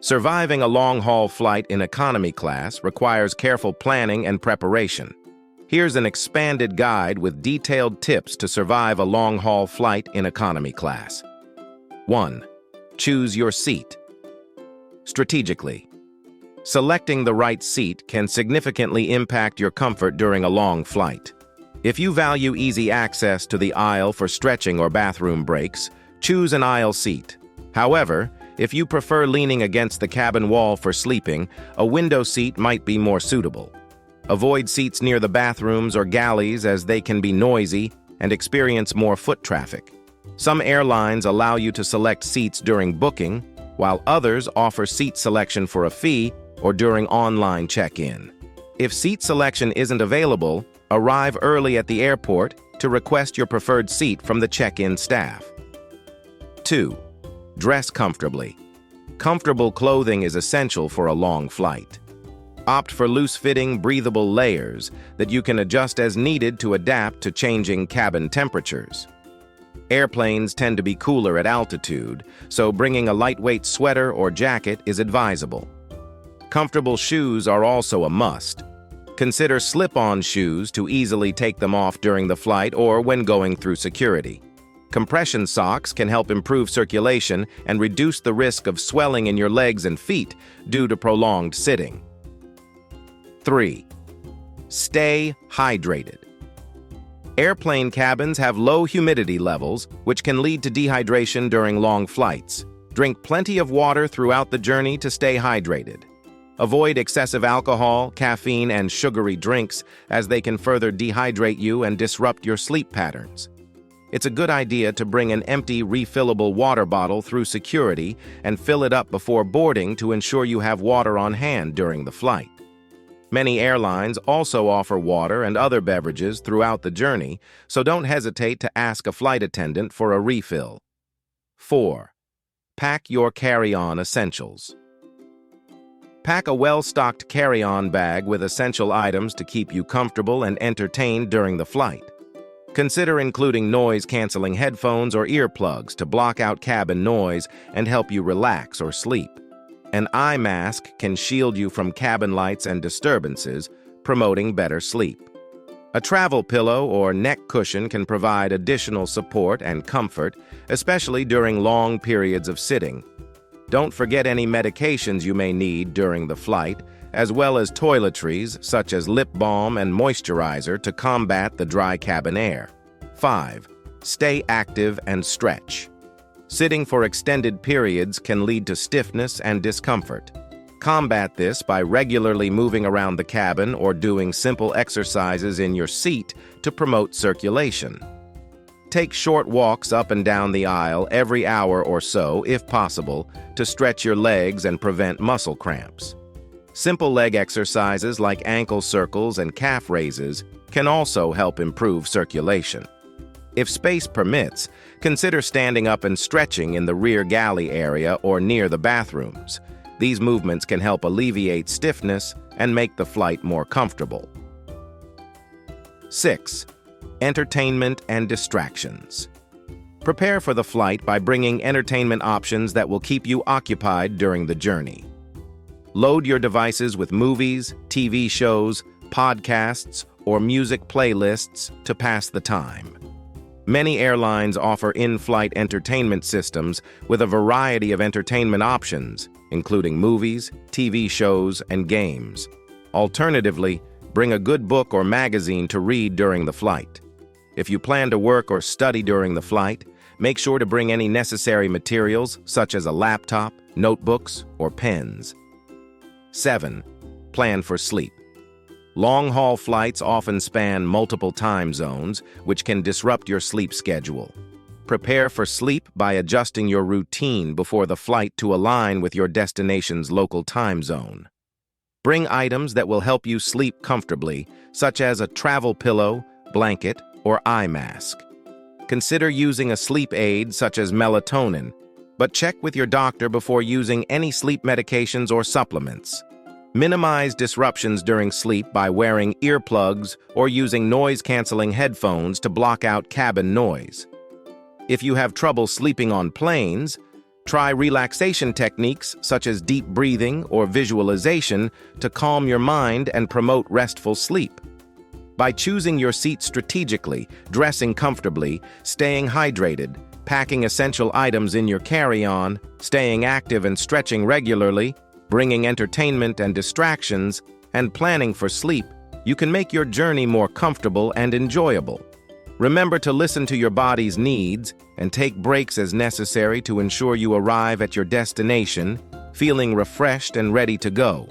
Surviving a long-haul flight in economy class requires careful planning and preparation. Here's an expanded guide with detailed tips to survive a long-haul flight in economy class. 1. Choose your seat. Strategically. Selecting the right seat can significantly impact your comfort during a long flight. If you value easy access to the aisle for stretching or bathroom breaks, choose an aisle seat. However, if you prefer leaning against the cabin wall for sleeping, a window seat might be more suitable. Avoid seats near the bathrooms or galleys as they can be noisy and experience more foot traffic. Some airlines allow you to select seats during booking, while others offer seat selection for a fee or during online check-in. If seat selection isn't available, arrive early at the airport to request your preferred seat from the check-in staff. 2. Dress comfortably. Comfortable clothing is essential for a long flight. Opt for loose-fitting, breathable layers that you can adjust as needed to adapt to changing cabin temperatures. Airplanes tend to be cooler at altitude, so bringing a lightweight sweater or jacket is advisable. Comfortable shoes are also a must. Consider slip-on shoes to easily take them off during the flight or when going through security. Compression socks can help improve circulation and reduce the risk of swelling in your legs and feet due to prolonged sitting. 3. Stay hydrated. Airplane cabins have low humidity levels, which can lead to dehydration during long flights. Drink plenty of water throughout the journey to stay hydrated. Avoid excessive alcohol, caffeine, and sugary drinks, as they can further dehydrate you and disrupt your sleep patterns. It's a good idea to bring an empty, refillable water bottle through security and fill it up before boarding to ensure you have water on hand during the flight. Many airlines also offer water and other beverages throughout the journey, so don't hesitate to ask a flight attendant for a refill. 4. Pack your carry-on essentials. Pack a well-stocked carry-on bag with essential items to keep you comfortable and entertained during the flight. Consider including noise-canceling headphones or earplugs to block out cabin noise and help you relax or sleep. An eye mask can shield you from cabin lights and disturbances, promoting better sleep. A travel pillow or neck cushion can provide additional support and comfort, especially during long periods of sitting. Don't forget any medications you may need during the flight, as well as toiletries such as lip balm and moisturizer to combat the dry cabin air. 5. Stay active and stretch. Sitting for extended periods can lead to stiffness and discomfort. Combat this by regularly moving around the cabin or doing simple exercises in your seat to promote circulation. Take short walks up and down the aisle every hour or so, if possible, to stretch your legs and prevent muscle cramps. Simple leg exercises like ankle circles and calf raises can also help improve circulation. If space permits, consider standing up and stretching in the rear galley area or near the bathrooms. These movements can help alleviate stiffness and make the flight more comfortable. 6. Entertainment and distractions. Prepare for the flight by bringing entertainment options that will keep you occupied during the journey. Load your devices with movies, TV shows, podcasts, or music playlists to pass the time. Many airlines offer in-flight entertainment systems with a variety of entertainment options, including movies, TV shows, and games. Alternatively, bring a good book or magazine to read during the flight. If you plan to work or study during the flight, make sure to bring any necessary materials such as a laptop, notebooks, or pens. 7. Plan for sleep. Long-haul flights often span multiple time zones, which can disrupt your sleep schedule. Prepare for sleep by adjusting your routine before the flight to align with your destination's local time zone. Bring items that will help you sleep comfortably, such as a travel pillow, blanket, or eye mask. Consider using a sleep aid such as melatonin, but check with your doctor before using any sleep medications or supplements. Minimize disruptions during sleep by wearing earplugs or using noise-canceling headphones to block out cabin noise. If you have trouble sleeping on planes, Try relaxation techniques such as deep breathing or visualization to calm your mind and promote restful sleep. By choosing your seat strategically, dressing comfortably, staying hydrated, packing essential items in your carry-on, staying active and stretching regularly, bringing entertainment and distractions, and planning for sleep, you can make your journey more comfortable and enjoyable. Remember to listen to your body's needs and take breaks as necessary to ensure you arrive at your destination feeling refreshed and ready to go.